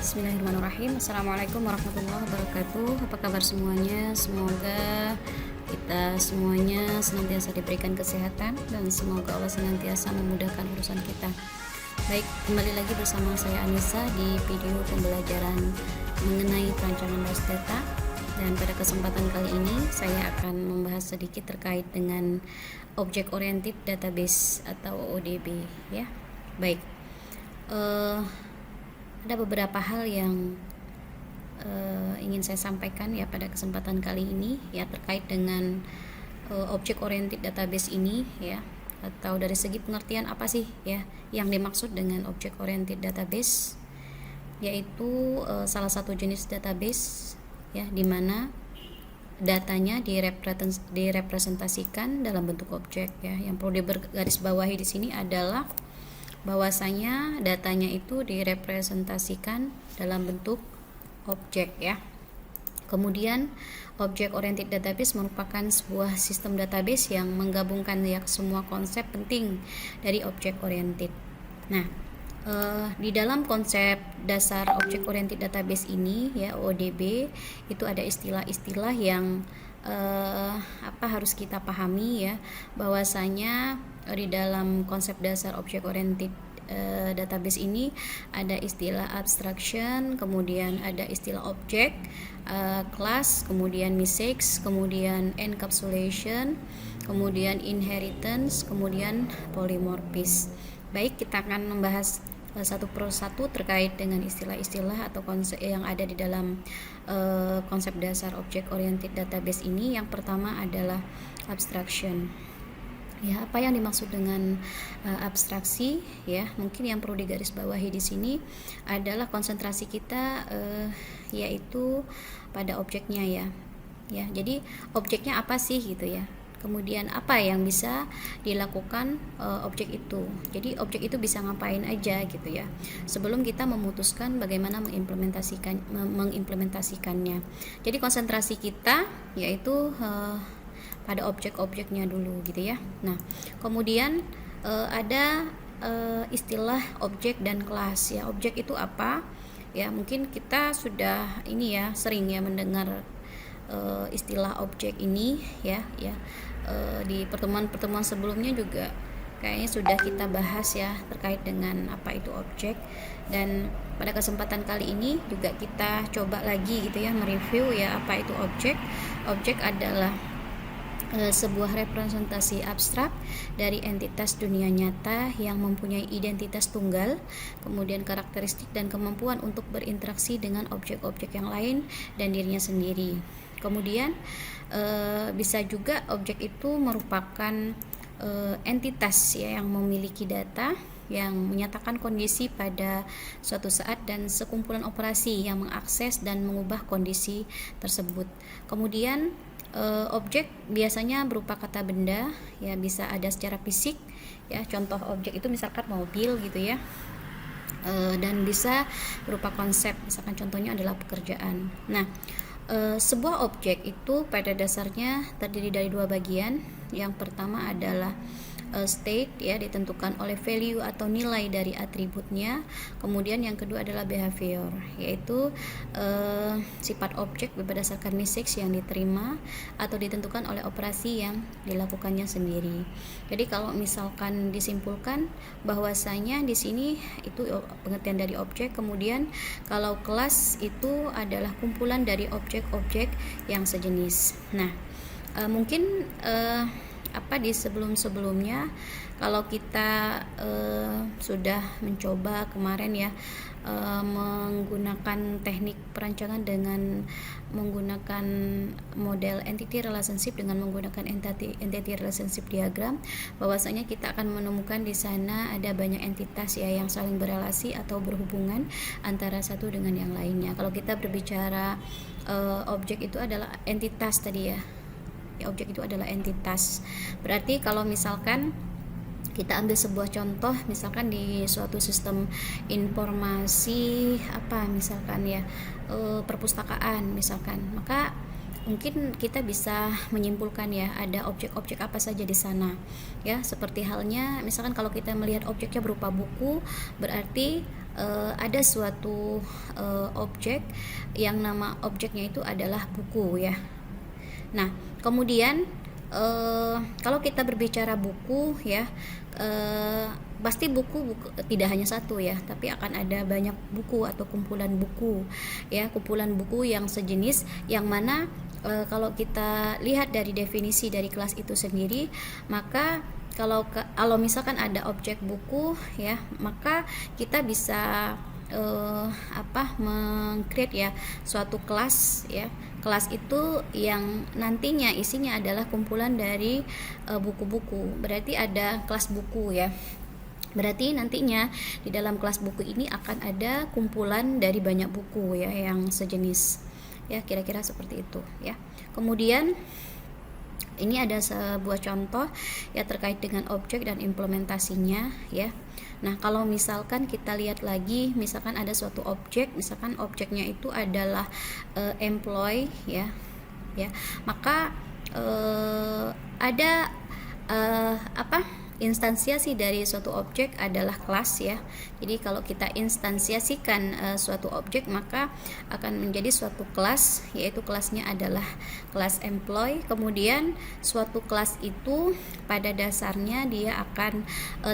Bismillahirrahmanirrahim. Assalamualaikum warahmatullahi wabarakatuh. Apa kabar semuanya? Semoga kita semuanya senantiasa diberikan kesehatan dan semoga Allah senantiasa memudahkan urusan kita. Baik, kembali lagi bersama saya Anissa di video pembelajaran mengenai perancangan base data. Dan pada kesempatan kali ini saya akan membahas sedikit terkait dengan Object Oriented Database atau ODB ya. Baik. Ada beberapa hal yang ingin saya sampaikan ya pada kesempatan kali ini ya terkait dengan Object Oriented Database ini ya, atau dari segi pengertian apa sih ya yang dimaksud dengan Object Oriented Database, yaitu salah satu jenis database ya di mana datanya direpresentasikan dalam bentuk objek ya. Yang perlu digarisbawahi di sini adalah bahwasanya datanya itu direpresentasikan dalam bentuk objek ya. Kemudian Object Oriented Database merupakan sebuah sistem database yang menggabungkan ya semua konsep penting dari Object Oriented. Nah, di dalam konsep dasar Object Oriented Database ini ya ODB itu ada istilah-istilah yang harus kita pahami ya, bahwasanya di dalam konsep dasar Object Oriented Database ini ada istilah abstraction, kemudian ada istilah object, class, kemudian message, kemudian encapsulation, kemudian inheritance, kemudian polymorphism. Baik, kita akan membahas satu persatu terkait dengan istilah-istilah atau konsep yang ada di dalam konsep dasar Object Oriented Database ini. Yang pertama adalah abstraction. Ya, apa yang dimaksud dengan abstraksi ya? Mungkin yang perlu digarisbawahi di sini adalah konsentrasi kita yaitu pada objeknya ya. Ya, jadi objeknya apa sih gitu ya? Kemudian apa yang bisa dilakukan objek itu. Jadi objek itu bisa ngapain aja gitu ya. Sebelum kita memutuskan bagaimana mengimplementasikannya. Jadi konsentrasi kita yaitu pada objek-objeknya dulu gitu ya. Nah, kemudian ada istilah objek dan kelas ya. Objek itu apa? Ya, mungkin kita sudah ini ya sering ya mendengar istilah objek ini ya di pertemuan-pertemuan sebelumnya juga kayaknya sudah kita bahas ya terkait dengan apa itu objek. Dan pada kesempatan kali ini juga kita coba lagi gitu ya mereview ya apa itu objek. Objek adalah sebuah representasi abstrak dari entitas dunia nyata yang mempunyai identitas tunggal, kemudian karakteristik dan kemampuan untuk berinteraksi dengan objek-objek yang lain dan dirinya sendiri. Kemudian bisa juga objek itu merupakan entitas ya yang memiliki data yang menyatakan kondisi pada suatu saat dan sekumpulan operasi yang mengakses dan mengubah kondisi tersebut. Kemudian objek biasanya berupa kata benda ya, bisa ada secara fisik ya, contoh objek itu misalkan mobil gitu ya, dan bisa berupa konsep, misalkan contohnya adalah pekerjaan. Nah, sebuah objek itu pada dasarnya terdiri dari dua bagian. Yang pertama adalah state ya, ditentukan oleh value atau nilai dari atributnya. Kemudian yang kedua adalah behavior, yaitu sifat objek berdasarkan message yang diterima atau ditentukan oleh operasi yang dilakukannya sendiri. Jadi kalau misalkan disimpulkan bahwasanya di sini itu pengertian dari objek. Kemudian kalau kelas itu adalah kumpulan dari objek-objek yang sejenis. Nah, mungkin di sebelum-sebelumnya kalau kita sudah mencoba kemarin ya menggunakan teknik perancangan dengan menggunakan model entity relationship dengan menggunakan entity relationship diagram, bahwasanya kita akan menemukan di sana ada banyak entitas ya yang saling berelasi atau berhubungan antara satu dengan yang lainnya. Kalau kita berbicara objek itu adalah entitas tadi ya. Objek itu adalah entitas. Berarti kalau misalkan kita ambil sebuah contoh, misalkan di suatu sistem informasi misalkan ya perpustakaan misalkan, maka mungkin kita bisa menyimpulkan ya ada objek-objek apa saja di sana ya, seperti halnya misalkan kalau kita melihat objeknya berupa buku, berarti ada suatu objek yang nama objeknya itu adalah buku ya. Nah, kemudian kalau kita berbicara buku ya, pasti buku tidak hanya satu ya, tapi akan ada banyak buku atau kumpulan buku ya, kumpulan buku yang sejenis, yang mana kalau kita lihat dari definisi dari kelas itu sendiri, maka kalau misalkan ada objek buku ya, maka kita bisa meng-create ya suatu kelas ya. Kelas itu yang nantinya isinya adalah kumpulan dari buku-buku. Berarti ada kelas buku ya. Berarti nantinya di dalam kelas buku ini akan ada kumpulan dari banyak buku ya yang sejenis. Ya, kira-kira seperti itu ya. Kemudian ini ada sebuah contoh ya terkait dengan objek dan implementasinya ya. Nah, kalau misalkan kita lihat lagi, misalkan ada suatu objek, misalkan objeknya itu adalah employee ya, maka ada instansiasi dari suatu objek adalah kelas ya. Jadi kalau kita instansiasikan suatu objek, maka akan menjadi suatu kelas, yaitu kelasnya adalah kelas employee. Kemudian suatu kelas itu pada dasarnya dia akan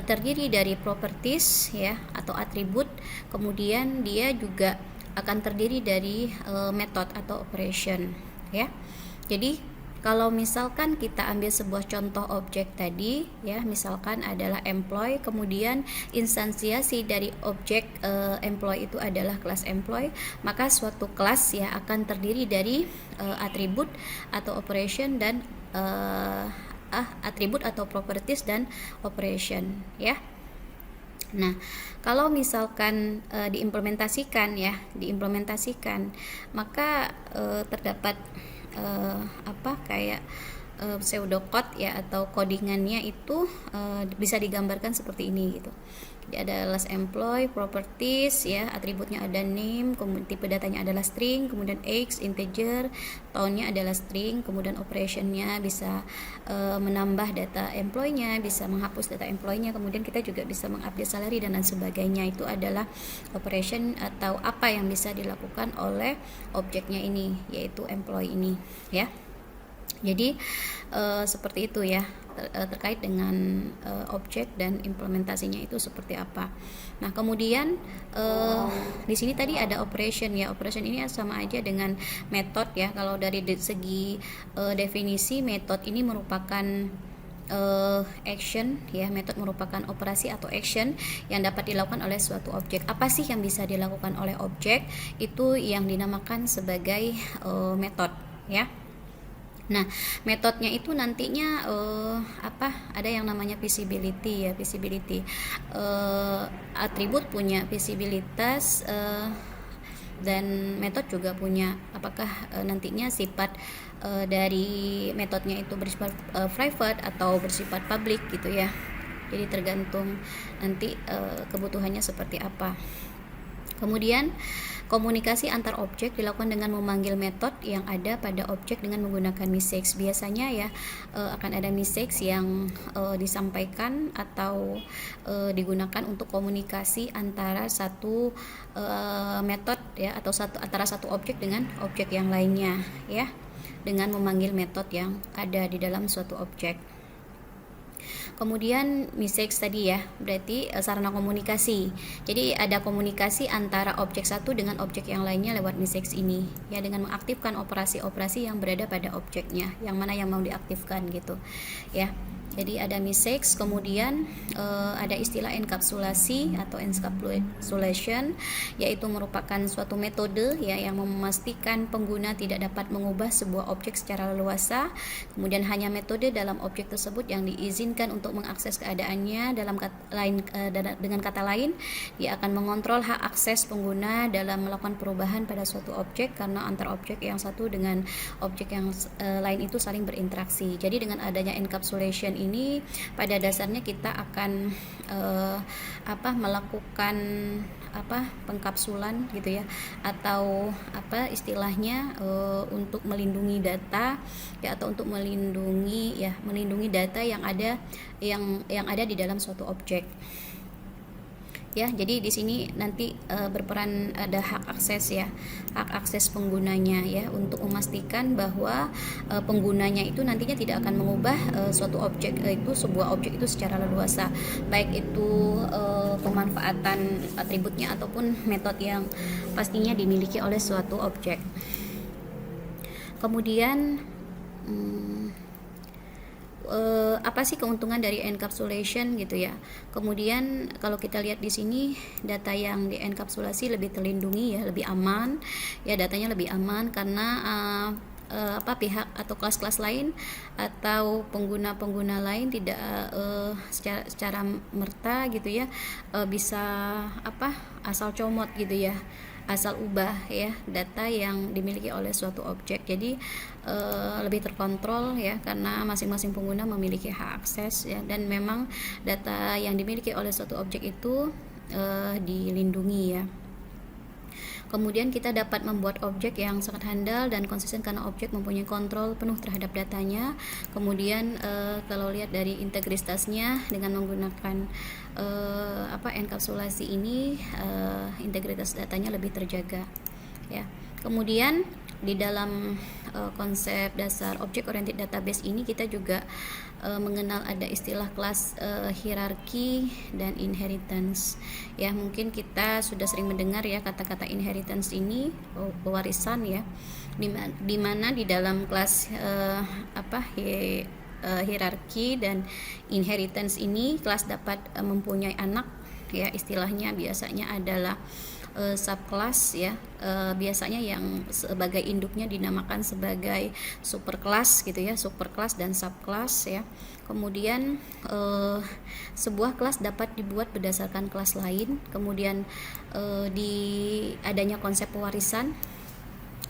terdiri dari properties ya atau atribut. Kemudian dia juga akan terdiri dari method atau operation ya. Jadi kalau misalkan kita ambil sebuah contoh objek tadi ya, misalkan adalah employee, kemudian instansiasi dari objek employee itu adalah kelas employee, maka suatu kelas ya akan terdiri dari atribut atau operation dan atribut atau properties dan operation ya. Nah, kalau misalkan diimplementasikan, maka terdapat kayak pseudocode ya atau codingannya itu bisa digambarkan seperti ini gitu. Jadi ada last employee, properties ya, atributnya ada name, kemudian tipe datanya adalah string, kemudian age integer, tahunnya adalah string, kemudian operationnya bisa menambah data employee-nya, bisa menghapus data employee-nya, kemudian kita juga bisa mengupdate salary dan lain sebagainya. Itu adalah operation atau apa yang bisa dilakukan oleh objeknya ini, yaitu employee ini ya. Jadi seperti itu ya terkait dengan objek dan implementasinya itu seperti apa. Nah, kemudian di sini tadi ada operation ya. Operation ini sama aja dengan method ya. Kalau dari segi definisi, method ini merupakan action ya. Method merupakan operasi atau action yang dapat dilakukan oleh suatu objek. Apa sih yang bisa dilakukan oleh objek? Itu yang dinamakan sebagai method ya. Nah, metodenya itu nantinya ada yang namanya visibility ya. Visibility atribut punya visibilitas dan metode juga punya. Apakah nantinya sifat dari metodenya itu bersifat private atau bersifat public gitu ya. Jadi tergantung nanti kebutuhannya seperti apa. Kemudian komunikasi antar objek dilakukan dengan memanggil metode yang ada pada objek dengan menggunakan message. Biasanya ya akan ada message yang disampaikan atau digunakan untuk komunikasi antara satu metode ya atau antara satu objek dengan objek yang lainnya ya, dengan memanggil metode yang ada di dalam suatu objek. Kemudian message tadi ya, berarti sarana komunikasi. Jadi ada komunikasi antara objek satu dengan objek yang lainnya lewat message ini ya, dengan mengaktifkan operasi-operasi yang berada pada objeknya, yang mana yang mau diaktifkan gitu ya. Jadi ada message, kemudian ada istilah enkapsulasi atau encapsulation, yaitu merupakan suatu metode ya yang memastikan pengguna tidak dapat mengubah sebuah objek secara leluasa. Kemudian hanya metode dalam objek tersebut yang diizinkan untuk mengakses keadaannya. Dengan kata lain, dia akan mengontrol hak akses pengguna dalam melakukan perubahan pada suatu objek, karena antar objek yang satu dengan objek yang lain itu saling berinteraksi. Jadi dengan adanya encapsulation ini pada dasarnya kita akan melakukan pengkapsulan gitu ya, atau istilahnya untuk melindungi data ya, atau untuk melindungi data yang ada di dalam suatu objek ya. Jadi di sini nanti berperan ada hak akses ya, hak akses penggunanya ya, untuk memastikan bahwa penggunanya itu nantinya tidak akan mengubah suatu objek itu, sebuah objek itu secara leluasa, baik itu pemanfaatan atributnya ataupun metode yang pastinya dimiliki oleh suatu objek. Kemudian apa sih keuntungan dari encapsulation gitu ya. Kemudian kalau kita lihat di sini, data yang dienkapsulasi lebih terlindungi ya, lebih aman ya, datanya lebih aman karena pihak atau kelas-kelas lain atau pengguna-pengguna lain tidak secara merta gitu ya bisa asal comot gitu ya, asal ubah ya data yang dimiliki oleh suatu objek. Jadi lebih terkontrol ya, karena masing-masing pengguna memiliki hak akses ya, dan memang data yang dimiliki oleh suatu objek itu dilindungi ya. Kemudian kita dapat membuat objek yang sangat handal dan konsisten karena objek mempunyai kontrol penuh terhadap datanya. Kemudian kalau lihat dari integritasnya dengan menggunakan enkapsulasi ini, integritas datanya lebih terjaga ya. Kemudian di dalam konsep dasar object oriented database ini kita juga mengenal ada istilah kelas hierarki dan inheritance ya. Mungkin kita sudah sering mendengar ya kata-kata inheritance ini, pewarisan ya, di mana di dalam kelas hierarki dan inheritance ini kelas dapat mempunyai anak ya, istilahnya biasanya adalah subclass ya, biasanya yang sebagai induknya dinamakan sebagai superclass gitu ya, superclass dan subclass ya. Kemudian sebuah kelas dapat dibuat berdasarkan kelas lain. Kemudian di adanya konsep pewarisan,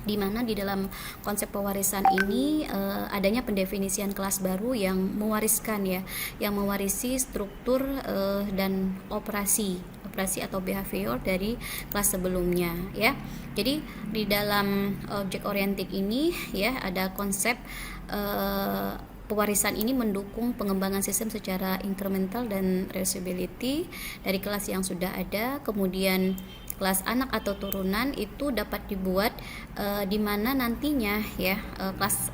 di mana di dalam konsep pewarisan ini adanya pendefinisian kelas baru yang mewariskan ya, yang mewarisi struktur dan operasi atau behavior dari kelas sebelumnya ya. Jadi di dalam object oriented ini ya ada konsep pewarisan ini mendukung pengembangan sistem secara incremental dan reusability dari kelas yang sudah ada. Kemudian kelas anak atau turunan itu dapat dibuat di mana nantinya ya kelas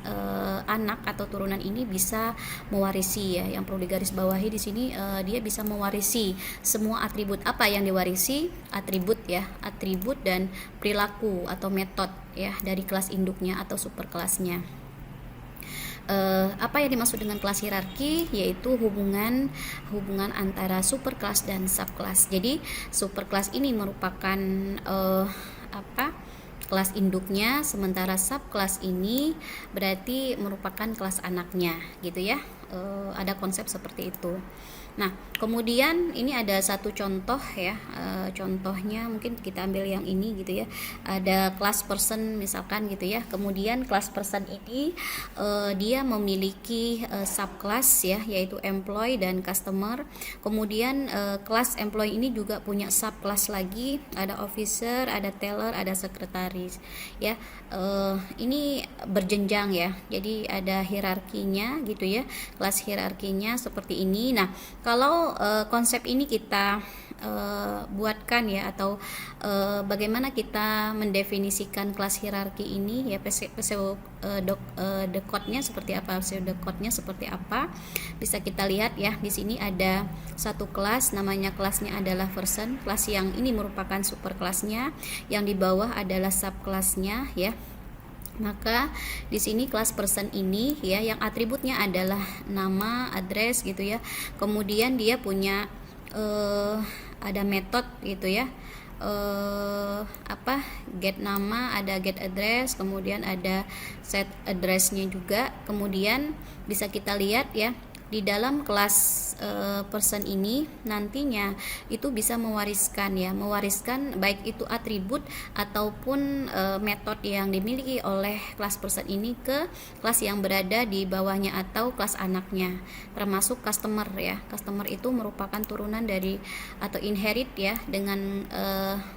anak atau turunan ini bisa mewarisi ya. Yang perlu digarisbawahi di sini dia bisa mewarisi semua atribut. Apa yang diwarisi? Atribut ya, atribut dan perilaku atau metode ya dari kelas induknya atau superkelasnya. Apa yang dimaksud dengan kelas hierarki, yaitu hubungan antara superkelas dan subkelas. Jadi superkelas ini merupakan kelas induknya, sementara subkelas ini berarti merupakan kelas anaknya gitu ya. Ada konsep seperti itu. Nah, kemudian ini ada satu contoh ya, contohnya mungkin kita ambil yang ini gitu ya. Ada class person misalkan gitu ya. Kemudian class person ini dia memiliki subclass ya, yaitu employee dan customer. Kemudian kelas employee ini juga punya subclass lagi, ada officer, ada teller, ada sekretaris ya. Ini berjenjang ya. Jadi ada hierarkinya gitu ya. Kelas hierarkinya seperti ini. Nah, kalau konsep ini kita buatkan ya, atau bagaimana kita mendefinisikan kelas hierarki ini ya, pseudocode-nya seperti apa, pseudocode-nya seperti apa, bisa kita lihat ya. Di sini ada satu kelas, namanya kelasnya adalah person, kelas yang ini merupakan superkelasnya, yang di bawah adalah subkelasnya ya. Maka di sini kelas person ini ya, yang atributnya adalah nama, address gitu ya. Kemudian dia punya ada metode gitu ya. Get nama, ada get address, kemudian ada set addressnya juga. Kemudian bisa kita lihat ya, di dalam kelas person ini nantinya itu bisa mewariskan baik itu atribut ataupun metode yang dimiliki oleh kelas person ini ke kelas yang berada di bawahnya atau kelas anaknya, termasuk customer ya. Customer itu merupakan turunan dari atau inherit ya dengan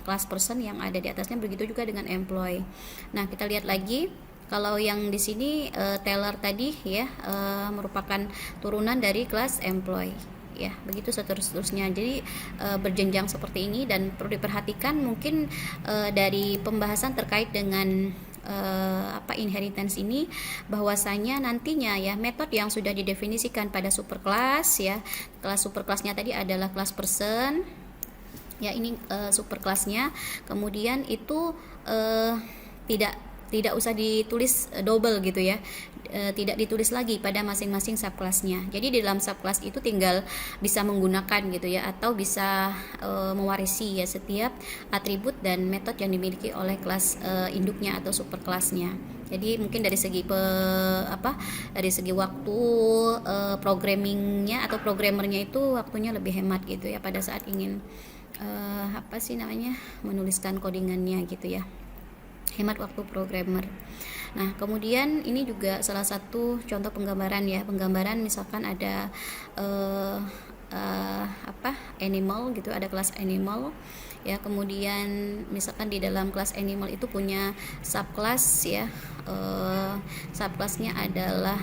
kelas person yang ada di atasnya, begitu juga dengan employee. Nah, kita lihat lagi. Kalau yang di sini teller tadi ya merupakan turunan dari kelas employee ya, begitu seterusnya. Jadi berjenjang seperti ini, dan perlu diperhatikan mungkin dari pembahasan terkait dengan inheritance ini, bahwasanya nantinya ya metode yang sudah didefinisikan pada superclass ya, kelas superclassnya tadi adalah kelas person ya, ini superclassnya, kemudian itu tidak usah ditulis double gitu ya, tidak ditulis lagi pada masing-masing subclassnya. Jadi di dalam subclass itu tinggal bisa menggunakan gitu ya, atau bisa mewarisi ya setiap atribut dan metode yang dimiliki oleh kelas induknya atau superclassnya. Jadi mungkin dari segi dari segi waktu programmingnya atau programmernya itu waktunya lebih hemat gitu ya pada saat ingin menuliskan codingannya gitu ya, hemat waktu programmer. Nah, kemudian ini juga salah satu contoh penggambaran ya, penggambaran misalkan ada animal gitu, ada kelas animal ya, kemudian misalkan di dalam kelas animal itu punya subclass ya, subclassnya adalah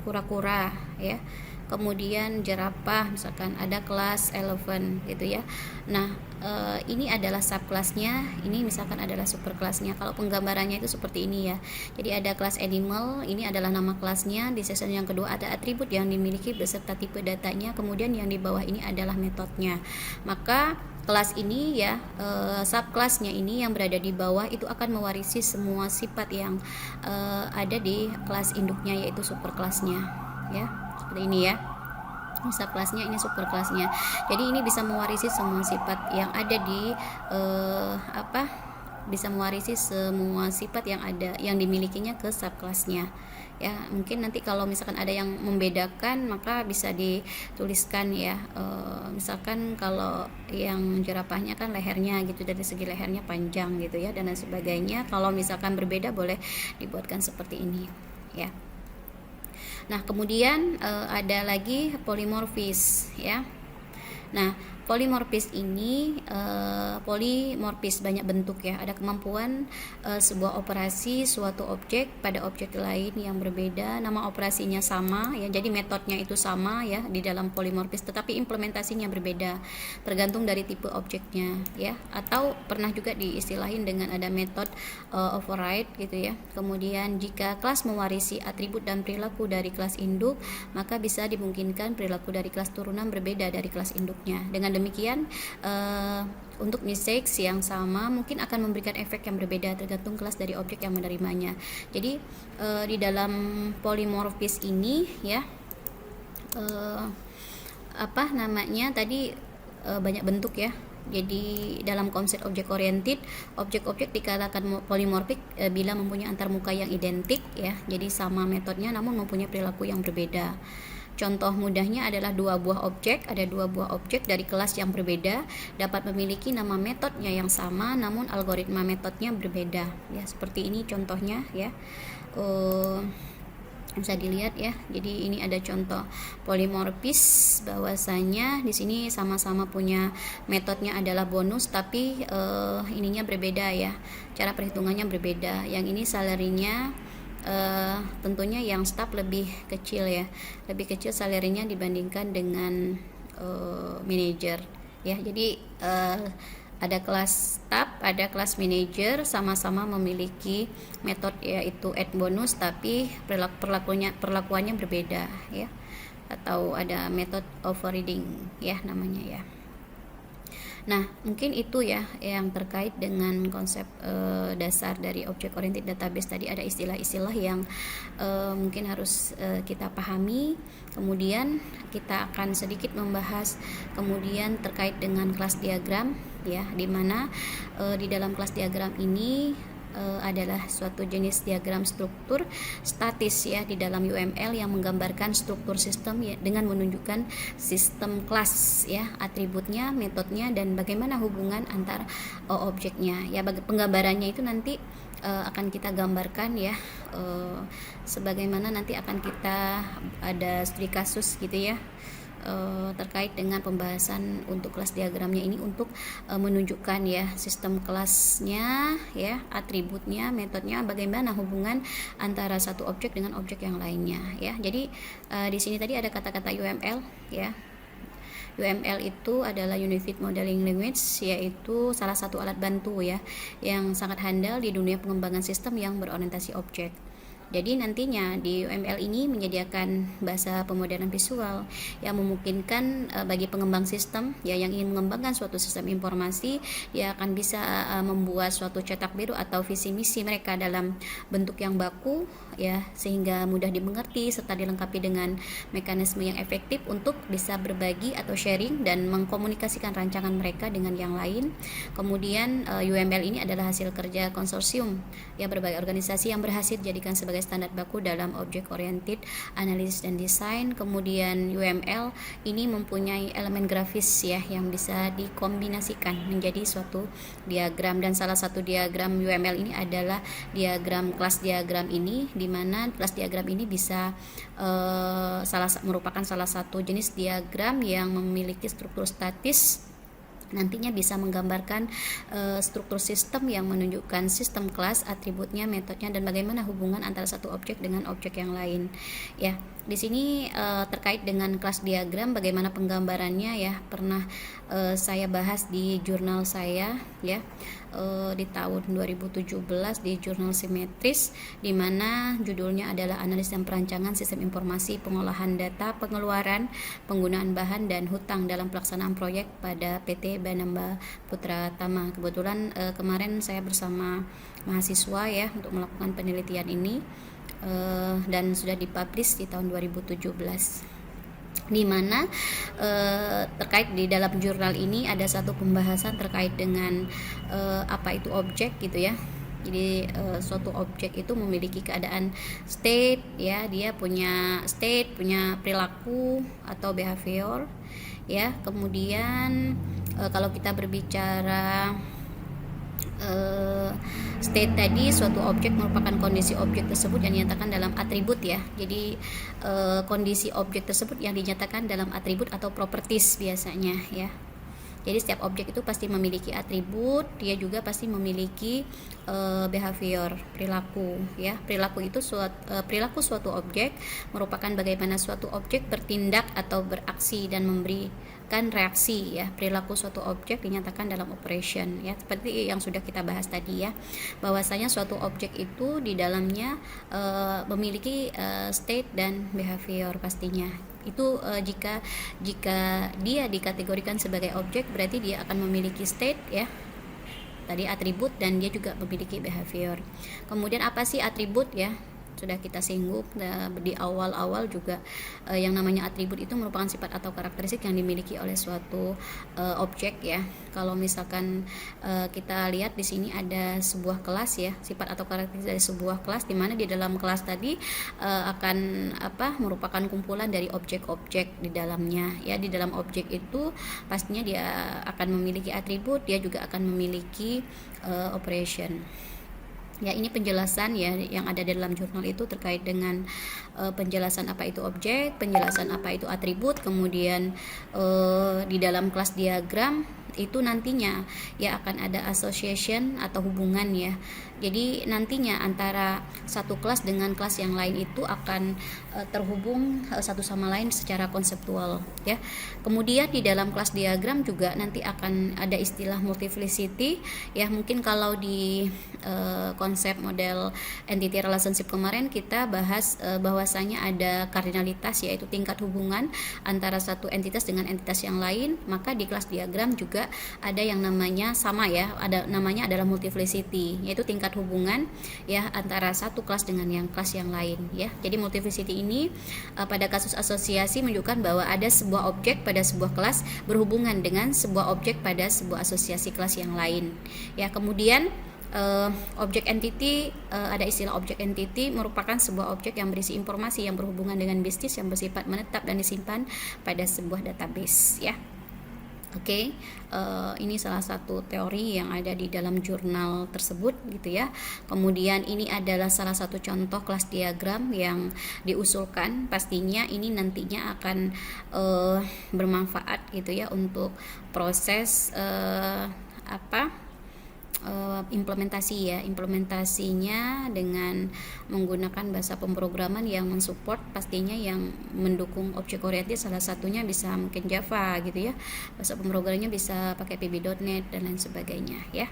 kura-kura ya, kemudian jerapah, misalkan ada kelas elephant gitu ya. Nah, ini adalah subclassnya, ini misalkan adalah superclassnya. Kalau penggambarannya itu seperti ini ya. Jadi ada kelas animal, ini adalah nama kelasnya. Di section yang kedua ada atribut yang dimiliki beserta tipe datanya, kemudian yang di bawah ini adalah metodenya. Maka kelas ini ya, subclassnya ini yang berada di bawah itu akan mewarisi semua sifat yang ada di kelas induknya, yaitu superclassnya ya, seperti ini ya. Ini subclassnya, ini superclassnya. Jadi ini bisa mewarisi semua sifat yang ada di bisa mewarisi semua sifat yang ada yang dimilikinya ke subclassnya ya. Mungkin nanti kalau misalkan ada yang membedakan maka bisa dituliskan ya, misalkan kalau yang jerapahnya kan lehernya gitu, dari segi lehernya panjang gitu ya, dan lain sebagainya. Kalau misalkan berbeda boleh dibuatkan seperti ini ya. Nah, kemudian ada lagi polimorfis ya. Nah, polimorfis ini polimorfis banyak bentuk ya, ada kemampuan sebuah operasi suatu objek pada objek lain yang berbeda, nama operasinya sama ya, jadi metodenya itu sama ya di dalam polimorfis, tetapi implementasinya berbeda tergantung dari tipe objeknya ya. Atau pernah juga diistilahin dengan ada metode override gitu ya. Kemudian jika kelas mewarisi atribut dan perilaku dari kelas induk, maka bisa dimungkinkan perilaku dari kelas turunan berbeda dari kelas induknya. Dengan demikian untuk mistakes yang sama mungkin akan memberikan efek yang berbeda tergantung kelas dari objek yang menerimanya. Jadi di dalam polimorfis ini ya tadi banyak bentuk ya. Jadi dalam konsep objek oriented, objek-objek dikatakan polimorfik bila mempunyai antarmuka yang identik ya, jadi sama metodenya namun mempunyai perilaku yang berbeda. Contoh mudahnya adalah ada dua buah objek dari kelas yang berbeda dapat memiliki nama metodenya yang sama namun algoritma metodenya berbeda ya, seperti ini contohnya ya. Bisa dilihat ya. Jadi ini ada contoh polimorfis, bahwasanya di sini sama-sama punya metodenya adalah bonus, tapi ininya berbeda ya, cara perhitungannya berbeda. Yang ini salary-nya tentunya yang staff lebih kecil ya, lebih kecil salary-nya dibandingkan dengan manager ya. Jadi ada kelas staff, ada kelas manager, sama-sama memiliki metode yaitu add bonus, tapi perlakuannya berbeda ya, atau ada metode overriding ya namanya ya. Nah, mungkin itu ya yang terkait dengan konsep dasar dari object oriented database. Tadi ada istilah-istilah yang mungkin harus kita pahami. Kemudian kita akan sedikit membahas kemudian terkait dengan kelas diagram ya, di mana di dalam kelas diagram ini adalah suatu jenis diagram struktur statis ya di dalam UML yang menggambarkan struktur sistem ya, dengan menunjukkan sistem kelas ya, atributnya, metodenya, dan bagaimana hubungan antar objeknya ya. Penggambarannya itu nanti akan kita gambarkan ya, sebagaimana nanti akan kita ada studi kasus gitu ya, terkait dengan pembahasan untuk kelas diagramnya ini untuk menunjukkan ya sistem kelasnya, ya atributnya, metodenya, bagaimana hubungan antara satu objek dengan objek yang lainnya ya. Jadi di sini tadi ada kata-kata UML ya. UML itu adalah Unified Modeling Language, yaitu salah satu alat bantu ya yang sangat handal di dunia pengembangan sistem yang berorientasi objek. Jadi nantinya di UML ini menyediakan bahasa pemodelan visual yang memungkinkan bagi pengembang sistem ya yang ingin mengembangkan suatu sistem informasi, dia akan bisa membuat suatu cetak biru atau visi misi mereka dalam bentuk yang baku ya, sehingga mudah dimengerti serta dilengkapi dengan mekanisme yang efektif untuk bisa berbagi atau sharing dan mengkomunikasikan rancangan mereka dengan yang lain. Kemudian UML ini adalah hasil kerja konsorsium ya berbagai organisasi yang berhasil dijadikan sebagai standar baku dalam object oriented analysis dan design. Kemudian UML ini mempunyai elemen grafis ya yang bisa dikombinasikan menjadi suatu diagram, dan salah satu diagram UML ini adalah diagram kelas diagram ini, di mana kelas diagram ini bisa merupakan salah satu jenis diagram yang memiliki struktur statis, nantinya bisa menggambarkan struktur sistem yang menunjukkan sistem kelas, atributnya, metodenya, dan bagaimana hubungan antara satu objek dengan objek yang lain ya. Di sini terkait dengan kelas diagram bagaimana penggambarannya ya, pernah saya bahas di jurnal saya ya di tahun 2017 di jurnal Simetris, di mana judulnya adalah Analisis dan Perancangan Sistem Informasi Pengolahan Data, Pengeluaran, Penggunaan Bahan dan Hutang dalam Pelaksanaan Proyek pada PT Banamba Putra Tama. Kebetulan kemarin saya bersama mahasiswa ya untuk melakukan penelitian ini dan sudah dipublish di tahun 2017, di mana terkait di dalam jurnal ini ada satu pembahasan terkait dengan apa itu objek gitu ya. Jadi suatu objek itu memiliki keadaan state ya, dia punya state, punya perilaku atau behavior ya. Kemudian kalau kita berbicara state tadi, suatu objek merupakan kondisi objek tersebut yang dinyatakan dalam atribut ya. Jadi kondisi objek tersebut yang dinyatakan dalam atribut atau properties biasanya ya. Jadi setiap objek itu pasti memiliki atribut, dia juga pasti memiliki behavior, perilaku ya. Perilaku itu perilaku suatu objek merupakan bagaimana suatu objek bertindak atau beraksi dan memberikan reaksi ya. Perilaku suatu objek dinyatakan dalam operation ya, seperti yang sudah kita bahas tadi ya, bahwasanya suatu objek itu di dalamnya memiliki state dan behavior pastinya. Itu jika dia dikategorikan sebagai objek, berarti dia akan memiliki state ya, tadi atribut, dan dia juga memiliki behavior. Kemudian apa sih atribut ya? Sudah kita singgung di awal-awal juga, yang namanya atribut itu merupakan sifat atau karakteristik yang dimiliki oleh suatu objek ya. Kalau misalkan kita lihat di sini ada sebuah kelas ya, sifat atau karakteristik dari sebuah kelas, di mana di dalam kelas tadi akan merupakan kumpulan dari objek-objek di dalamnya ya. Di dalam objek itu pastinya dia akan memiliki atribut, dia juga akan memiliki operation. Ya, ini penjelasan ya yang ada dalam jurnal itu terkait dengan penjelasan apa itu objek, penjelasan apa itu atribut, kemudian di dalam kelas diagram itu nantinya ya akan ada association atau hubungan ya. Jadi nantinya antara satu kelas dengan kelas yang lain itu akan terhubung satu sama lain secara konseptual ya. Kemudian di dalam kelas diagram juga nanti akan ada istilah multiplicity ya. Mungkin kalau di konsep model entity relationship kemarin kita bahas bahwasanya ada kardinalitas, yaitu tingkat hubungan antara satu entitas dengan entitas yang lain, maka di kelas diagram juga ada yang namanya sama ya, ada namanya adalah multiplicity, yaitu tingkat hubungan ya antara satu kelas dengan yang kelas yang lain ya. Jadi multiplicity ini pada kasus asosiasi menunjukkan bahwa ada sebuah objek pada sebuah kelas berhubungan dengan sebuah objek pada sebuah asosiasi kelas yang lain ya. Kemudian objek entity, ada istilah objek entity merupakan sebuah objek yang berisi informasi yang berhubungan dengan bisnis yang bersifat menetap dan disimpan pada sebuah database ya. Oke, ini salah satu teori yang ada di dalam jurnal tersebut gitu ya. Kemudian ini adalah salah satu contoh kelas diagram yang diusulkan. Pastinya ini nantinya akan bermanfaat gitu ya untuk proses implementasinya dengan menggunakan bahasa pemrograman yang mensupport, pastinya yang mendukung object oriented, salah satunya bisa mungkin Java gitu ya, bahasa pemrogramannya bisa pakai VB.NET dan lain sebagainya ya.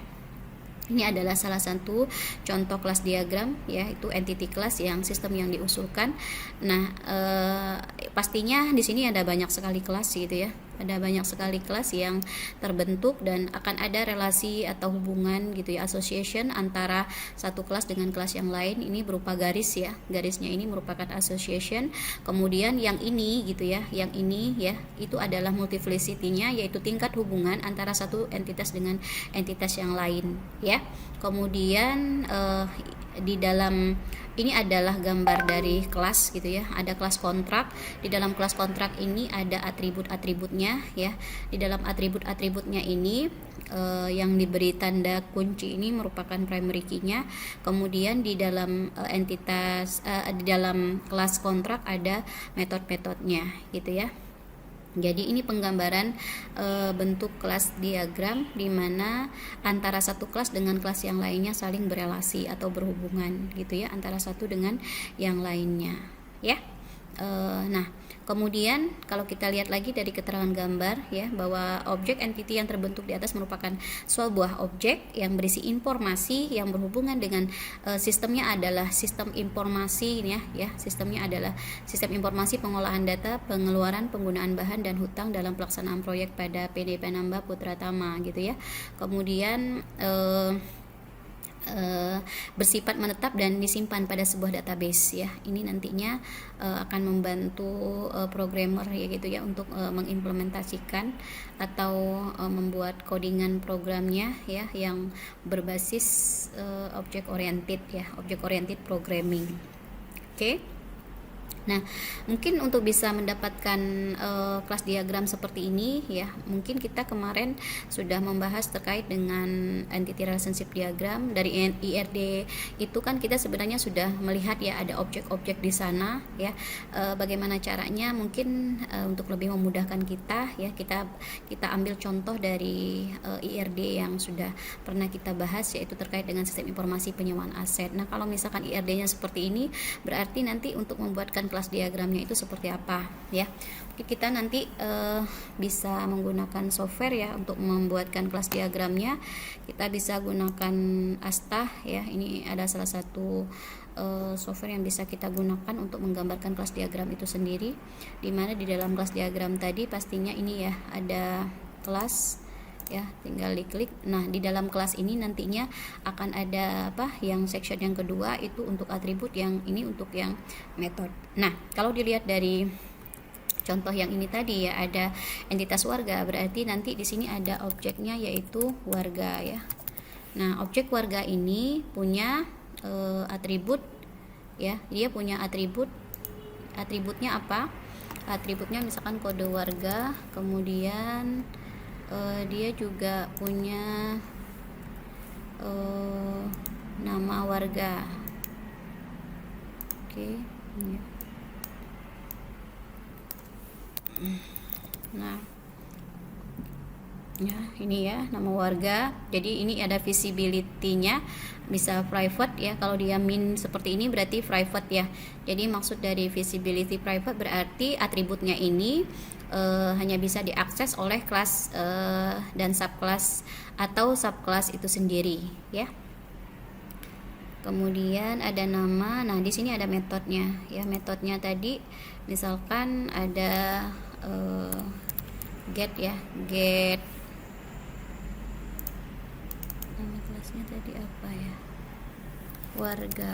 Ini adalah salah satu contoh kelas diagram ya, itu entity class yang sistem yang diusulkan. Nah, pastinya di sini ada banyak sekali kelas gitu ya. Ada banyak sekali kelas yang terbentuk dan akan ada relasi atau hubungan gitu ya, association antara satu kelas dengan kelas yang lain. Ini berupa garis ya. Garisnya ini merupakan association. Kemudian yang ini gitu ya, yang ini ya, itu adalah multiplicity-nya, yaitu tingkat hubungan antara satu entitas dengan entitas yang lain ya. Kemudian di dalam ini adalah gambar dari kelas gitu ya, ada kelas kontrak. Di dalam kelas kontrak ini ada atribut-atributnya ya. Di dalam atribut-atributnya ini yang diberi tanda kunci ini merupakan primary key-nya. Kemudian di dalam di dalam kelas kontrak ada metode-metodenya gitu ya. Jadi ini penggambaran bentuk kelas diagram di mana antara satu kelas dengan kelas yang lainnya saling berelasi atau berhubungan gitu ya, antara satu dengan yang lainnya ya. Nah, kemudian kalau kita lihat lagi dari keterangan gambar ya, bahwa objek entity yang terbentuk di atas merupakan sebuah objek yang berisi informasi yang berhubungan dengan sistemnya adalah sistem informasi ya. Sistemnya adalah sistem informasi pengolahan data, pengeluaran, penggunaan bahan dan hutang dalam pelaksanaan proyek pada PD Penamba Putra Tama gitu ya. Kemudian bersifat menetap dan disimpan pada sebuah database ya. Ini nantinya akan membantu programmer ya gitu ya untuk mengimplementasikan atau membuat codingan programnya ya yang berbasis object oriented ya, object oriented programming. Oke. Nah, mungkin untuk bisa mendapatkan kelas diagram seperti ini ya, mungkin kita kemarin sudah membahas terkait dengan entity relationship diagram. Dari IRD itu kan kita sebenarnya sudah melihat ya ada objek-objek di sana ya. Bagaimana caranya mungkin untuk lebih memudahkan kita ya, kita ambil contoh dari IRD yang sudah pernah kita bahas, yaitu terkait dengan sistem informasi penyewaan aset. Nah, kalau misalkan IRD-nya seperti ini, berarti nanti untuk membuatkan kelas diagramnya itu seperti apa ya. Mungkin kita nanti bisa menggunakan software ya untuk membuatkan kelas diagramnya. Kita bisa gunakan Asta ya. Ini ada salah satu software yang bisa kita gunakan untuk menggambarkan kelas diagram itu sendiri, dimana di dalam kelas diagram tadi pastinya ini ya ada kelas ya, tinggal diklik. Nah, di dalam kelas ini nantinya akan ada yang section yang kedua itu untuk atribut, yang ini untuk yang method. Nah, kalau dilihat dari contoh yang ini tadi ya, ada entitas warga, berarti nanti di sini ada objeknya yaitu warga ya. Nah, objek warga ini punya atribut ya, dia punya atributnya apa? Atributnya misalkan kode warga, kemudian dia juga punya nama warga. Oke. Nah, ya ini ya nama warga. Jadi ini ada visibility-nya, bisa private ya. Kalau dia min seperti ini berarti private ya. Jadi maksud dari visibility private berarti atributnya ini hanya bisa diakses oleh kelas dan subclass atau subclass itu sendiri ya. Kemudian ada nama. Nah, di sini ada metodenya ya. Metodenya tadi misalkan ada get ya, get. Nama kelasnya tadi apa ya? Warga.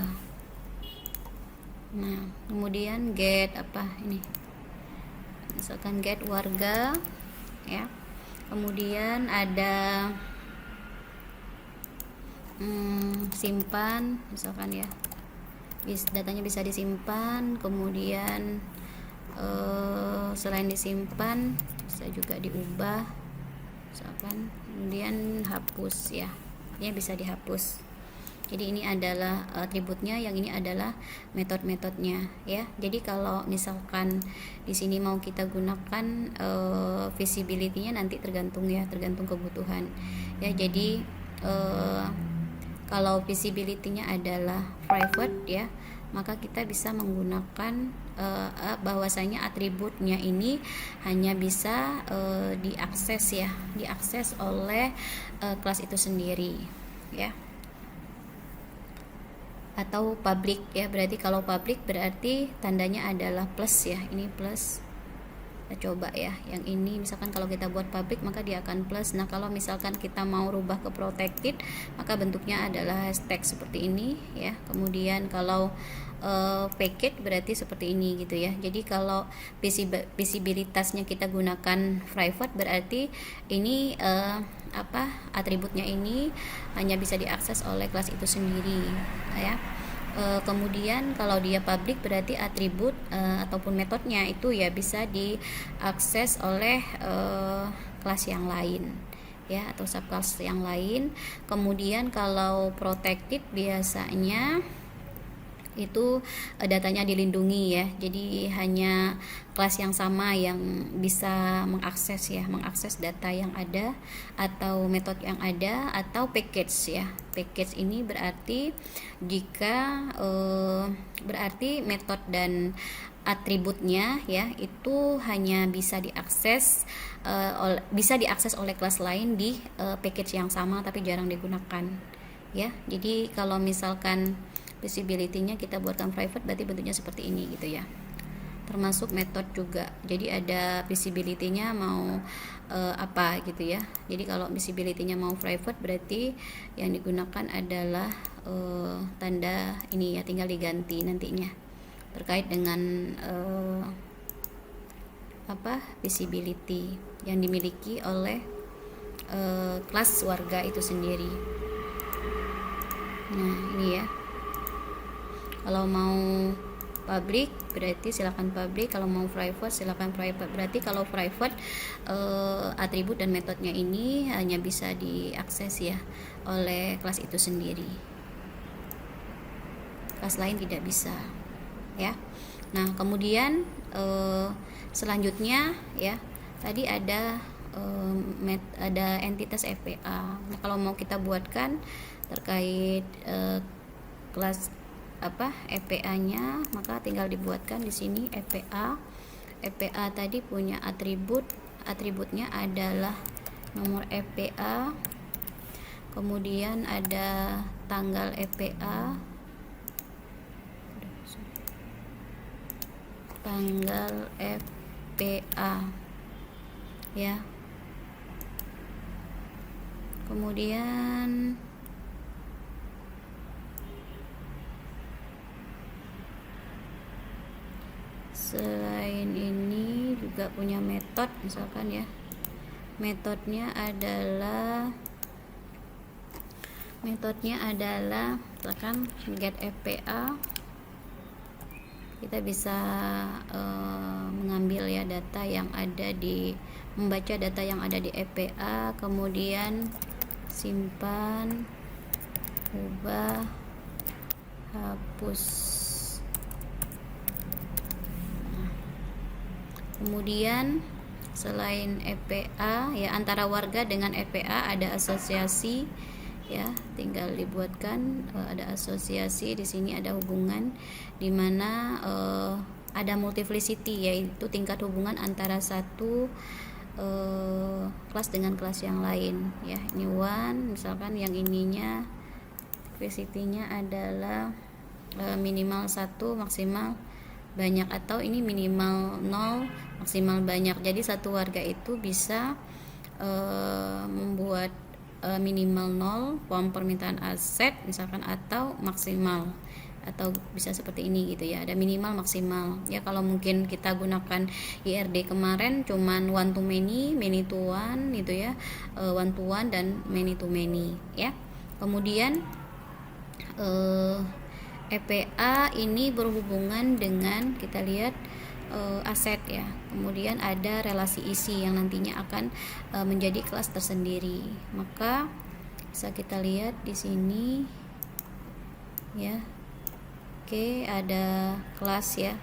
Nah, kemudian get apa ini? Misalkan get warga ya. Kemudian ada simpan misalkan ya, datanya bisa disimpan. Kemudian selain disimpan bisa juga diubah misalkan, kemudian hapus ya, ini bisa dihapus. Jadi ini adalah atributnya, yang ini adalah metode-metodenya ya. Jadi kalau misalkan di sini mau kita gunakan visibility-nya nanti tergantung ya, tergantung kebutuhan ya. Jadi kalau visibility-nya adalah private ya, maka kita bisa menggunakan bahwasanya atributnya ini hanya bisa diakses ya, diakses oleh kelas itu sendiri ya. Atau public ya, berarti kalau public berarti tandanya adalah plus ya, ini plus. Kita coba ya, yang ini misalkan kalau kita buat public maka dia akan plus. Nah kalau misalkan kita mau rubah ke protected maka bentuknya adalah hashtag seperti ini ya. Kemudian kalau packet berarti seperti ini gitu ya. Jadi kalau visibilitasnya kita gunakan private berarti ini atributnya ini hanya bisa diakses oleh kelas itu sendiri ya. Kemudian kalau dia public berarti atribut ataupun metodenya itu ya bisa diakses oleh kelas yang lain ya, atau subclass yang lain. Kemudian kalau protected biasanya itu datanya dilindungi ya, jadi hanya kelas yang sama yang bisa mengakses ya, mengakses data yang ada atau metode yang ada, atau package ya. Package ini berarti jika berarti metode dan atributnya ya itu hanya bisa diakses oleh kelas lain di package yang sama tapi jarang digunakan ya. Jadi kalau misalkan visibility-nya kita buatkan private berarti bentuknya seperti ini gitu ya. Termasuk metode juga. Jadi ada visibility-nya mau apa gitu ya. Jadi kalau visibility-nya mau private berarti yang digunakan adalah tanda ini ya, tinggal diganti nantinya terkait dengan visibility yang dimiliki oleh kelas warga itu sendiri. Nah ini ya, kalau mau public berarti silakan public, kalau mau private silakan private. Berarti kalau private atribut dan metodenya ini hanya bisa diakses ya oleh kelas itu sendiri, kelas lain tidak bisa ya. Nah kemudian selanjutnya ya, tadi ada entitas EPA. Nah kalau mau kita buatkan terkait kelas EPA-nya, maka tinggal dibuatkan di sini EPA. EPA tadi punya atributnya adalah nomor EPA, kemudian ada tanggal EPA, ya. Kemudian selain ini juga punya metode, misalkan ya, metodenya adalah misalkan get EPA. Kita bisa mengambil ya data yang ada di, membaca data yang ada di EPA, kemudian simpan, ubah, hapus. Kemudian selain EPA ya, antara warga dengan EPA ada asosiasi ya, tinggal dibuatkan ada asosiasi. Di sini ada hubungan di mana ada multiplicity, yaitu tingkat hubungan antara satu kelas dengan kelas yang lain ya. Ini one, misalkan yang ininya multiplicity-nya adalah minimal 1 maksimal banyak, atau ini minimal 0 maksimal banyak. Jadi satu warga itu bisa membuat minimal 0 form permintaan aset misalkan, atau maksimal, atau bisa seperti ini gitu ya, ada minimal maksimal ya. Kalau mungkin kita gunakan IRD kemarin cuman one to many, many to one gitu ya, one to one dan many to many ya. Kemudian EPA ini berhubungan dengan, kita lihat aset ya. Kemudian ada relasi isi yang nantinya akan menjadi kelas tersendiri. Maka bisa kita lihat di sini ya. Oke, ada kelas ya.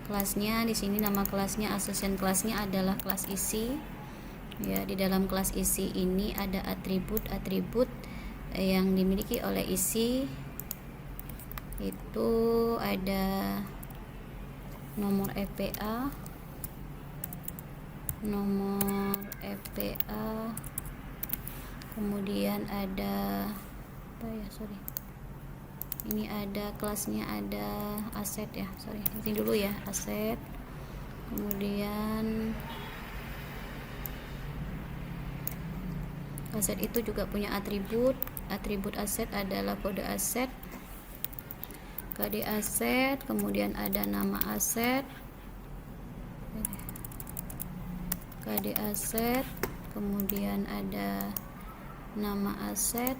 Kelasnya di sini, nama kelasnya, asosian kelasnya adalah kelas isi. Ya, di dalam kelas isi ini ada atribut-atribut yang dimiliki oleh isi. Itu ada nomor EPA, kemudian ada ini ada kelasnya, ada aset ya, ini dulu ya, aset. Kemudian aset itu juga punya atribut aset adalah kode aset, kode aset, kemudian ada nama aset, kode aset, kemudian ada nama aset,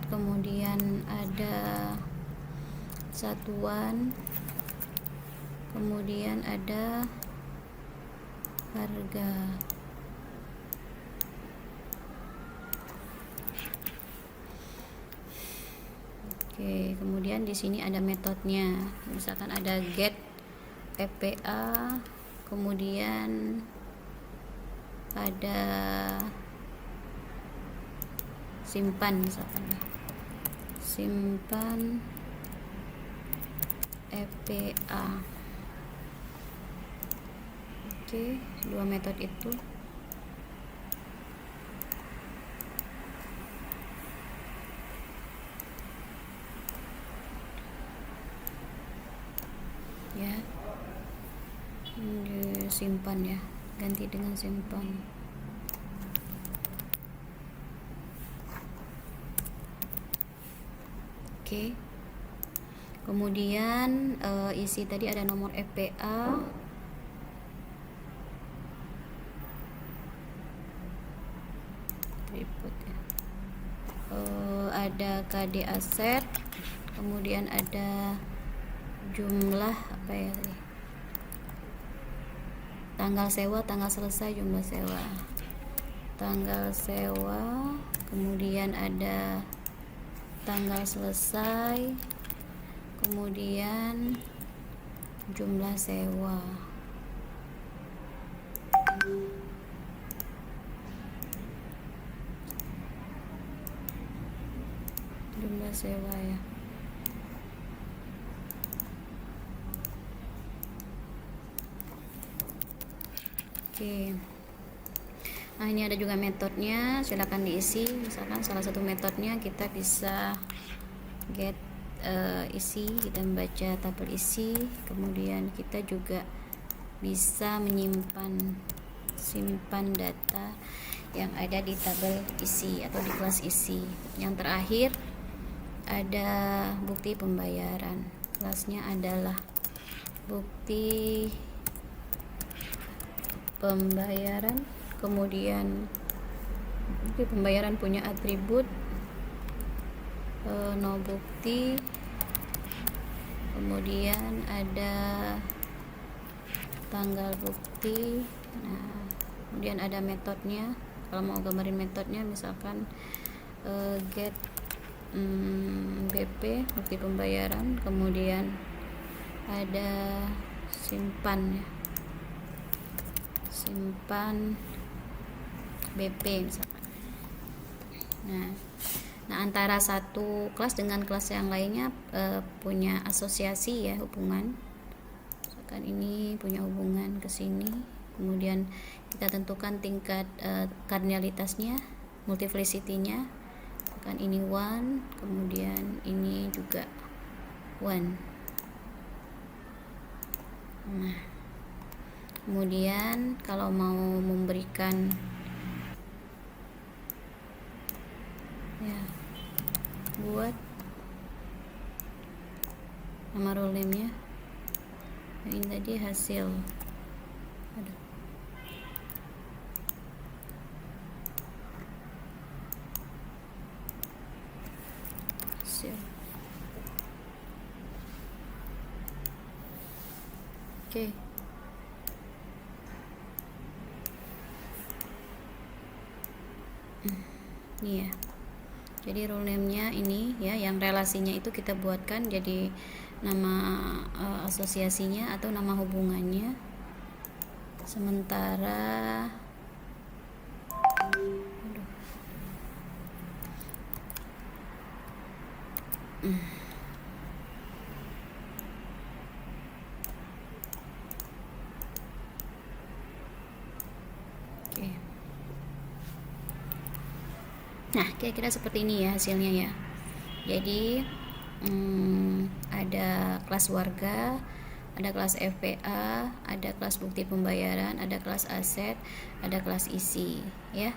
kemudian ada satuan, kemudian ada harga. Oke, kemudian di sini ada metodenya. Misalkan ada get EPA, kemudian ada simpan, misalkan simpan EPA. Oke, dua metode itu. Ya, simpan ya, ganti dengan simpan. Oke. Kemudian isi tadi ada nomor EPA, ada KD aset, kemudian ada jumlah tanggal sewa, tanggal selesai, jumlah sewa, tanggal sewa, kemudian ada tanggal selesai, kemudian jumlah sewa. Jumlah sewa ya. Oke. Nah, ini ada juga metodenya, silakan diisi. Misalkan salah satu metodenya kita bisa get isi, kita membaca tabel isi, kemudian kita juga bisa simpan data yang ada di tabel isi atau di kelas isi. Yang terakhir ada bukti pembayaran. Kelasnya adalah bukti pembayaran, kemudian bukti pembayaran punya atribut no bukti, kemudian ada tanggal bukti. Nah, kemudian ada metodenya. Kalau mau gambarin metodenya, misalkan get BP, bukti pembayaran, kemudian ada simpan ya, simpan BP misalkan. Nah, antara satu kelas dengan kelas yang lainnya punya asosiasi ya, hubungan. Misalkan ini punya hubungan ke sini, kemudian kita tentukan tingkat kardinalitasnya, multiplicity-nya. Misalkan ini 1, kemudian ini juga 1. Nah, kemudian kalau mau memberikan ya, buat nama role name-nya. Nah, ini tadi hasil. hasil. Oke. Ini ya. Jadi rule name-nya ini ya, yang relasinya itu kita buatkan jadi nama asosiasinya atau nama hubungannya. Sementara Oke. Nah, kira-kira seperti ini ya hasilnya ya. Jadi ada kelas warga, ada kelas FPA, ada kelas bukti pembayaran, ada kelas aset, ada kelas isi ya.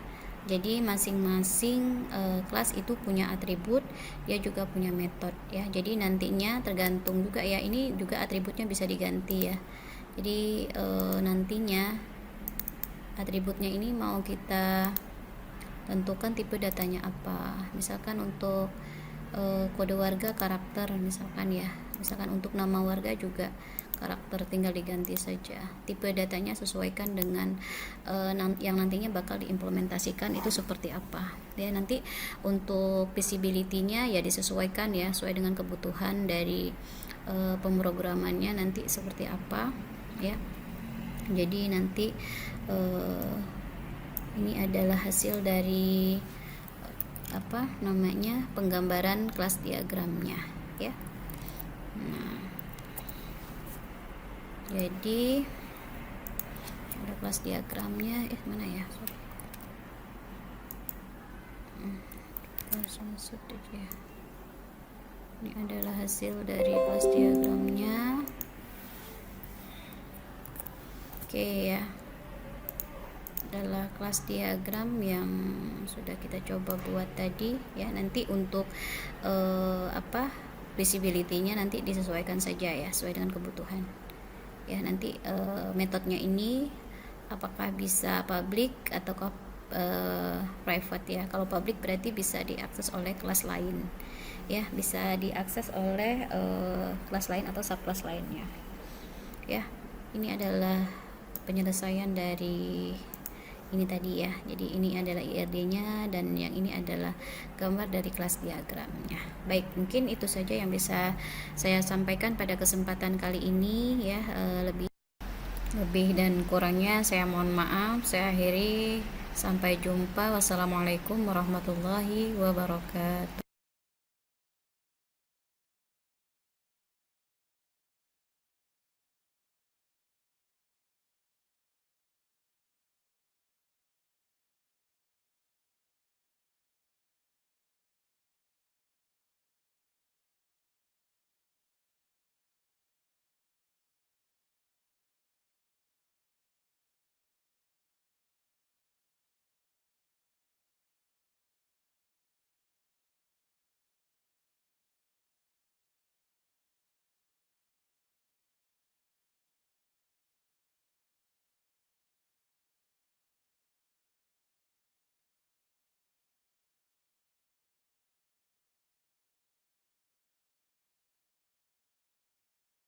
Jadi masing-masing kelas itu punya atribut, dia juga punya metode ya. Jadi nantinya tergantung juga ya, ini juga atributnya bisa diganti ya. Jadi nantinya atributnya ini mau kita tentukan tipe datanya apa. Misalkan untuk kode warga karakter misalkan ya. Misalkan untuk nama warga juga karakter, tinggal diganti saja. Tipe datanya sesuaikan dengan yang nantinya bakal diimplementasikan itu seperti apa. Ya, nanti untuk visibility-nya ya disesuaikan ya, sesuai dengan kebutuhan dari pemrogramannya nanti seperti apa ya. Jadi nanti ini adalah hasil dari apa namanya, penggambaran kelas diagramnya ya. Nah, jadi ada kelas diagramnya, mana ya, sorry, ya. Ini adalah hasil dari kelas diagramnya. Oke ya, adalah kelas diagram yang sudah kita coba buat tadi ya. Nanti untuk visibility-nya nanti disesuaikan saja ya, sesuai dengan kebutuhan ya. Nanti metodenya ini apakah bisa public atau private ya. Kalau public berarti bisa diakses oleh kelas lain ya, bisa diakses oleh kelas lain atau subkelas lainnya ya. Ini adalah penyelesaian dari ini tadi ya. Jadi ini adalah IRD-nya dan yang ini adalah gambar dari kelas diagramnya. Baik, mungkin itu saja yang bisa saya sampaikan pada kesempatan kali ini ya. Lebih dan kurangnya saya mohon maaf. Saya akhiri, sampai jumpa. Wassalamualaikum warahmatullahi wabarakatuh.